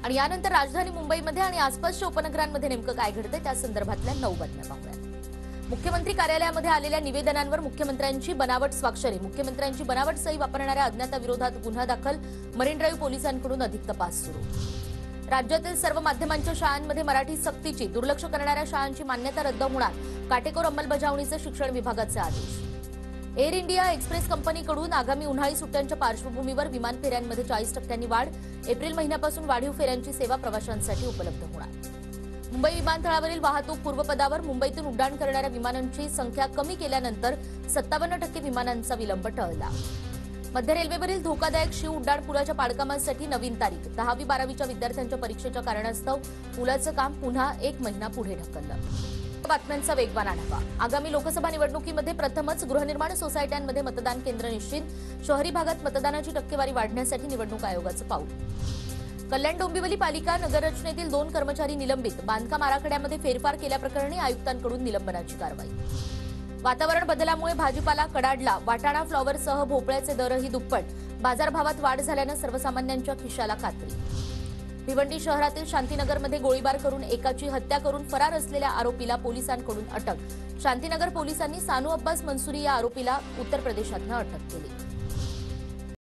आणि यानंतर राजधानी मुंबईमध्ये आणि आसपासच्या उपनगरांमध्ये नेमकं काय घडतंय त्या संदर्भातल्या 9 बातम्या पाहूया। मुख्यमंत्री कार्यालयामध्ये आलेल्या निवेदनांवर मुख्यमंत्र्यांची बनावट स्वाक्षरी, मुख्यमंत्र्यांची बनावट सही वापरणाऱ्या अज्ञाताविरोधात गुन्हा दाखल, मरीन ड्राईव्ह पोलिसांकडून अधिक तपास सुरू। राज्यातील सर्व माध्यमांच्या शाळांमध्ये मराठी सक्तीची, दुर्लक्ष करणाऱ्या शाळांची मान्यता रद्द होणार, काटेकोर अंमलबजावणीचे शिक्षण विभागाचे आदेश। एअर इंडिया एक्सप्रेस कंपनीकडून आगामी उन्हाळी सुट्ट्यांच्या पार्श्वभूमीवर विमान फेऱ्यांमध्ये 40% वाढ, एप्रिल महिन्यापासून वाढीव फेऱ्यांची सेवा प्रवाशांसाठी उपलब्ध होणार। मुंबई विमानतळावरील वाहतूक पूर्वपदावर, मुंबईतून उड्डाण करणाऱ्या विमानांची संख्या कमी केल्यानंतर 57% विमानांचा विलंब टळला। मध्य रेल्वेवरील धोकादायक शिव उड्डाण पुलाच्या पाडकामासाठी नवीन तारीख, 10वी-12वीच्या विद्यार्थ्यांच्या परीक्षेच्या कारणास्तव पुलाचं काम पुन्हा 1 महिना पुढे ढकललं। बातम्यांचा वेगवान आढावा। आगामी लोकसभा निवडणुकीमध्ये प्रथमच गृहनिर्माण सोसायट्यांमध्ये मतदान केंद्र निश्चित, शहरी भागात मतदानाची टक्केवारी वाढण्यासाठी निवडणूक आयोगाचं पाऊल। कल्याण डोंबिवली पालिका नगररचनेतील 2 कर्मचारी निलंबित, बांधकाम आराखड्यामध्ये फेरफार केल्याप्रकरणी आयुक्तांकडून निलंबनाची कारवाई। वातावरण बदलामुळे भाजीपाला कडाडला, वाटाणा फ्लॉवरसह भोपळ्याचे दरही दुप्पट, बाजारभावात वाढ झाल्यानं सर्वसामान्यांच्या खिशाला कात्री। भिवंडी शहरातील शांतीनगरमध्ये गोळीबार करून एकाची हत्या करून फरार असलेल्या आरोपीला पोलिसांकडून अटक, शांतीनगर पोलिसांनी सानू अब्बास मंसुरी या आरोपीला उत्तर प्रदेशातनं अटक केली।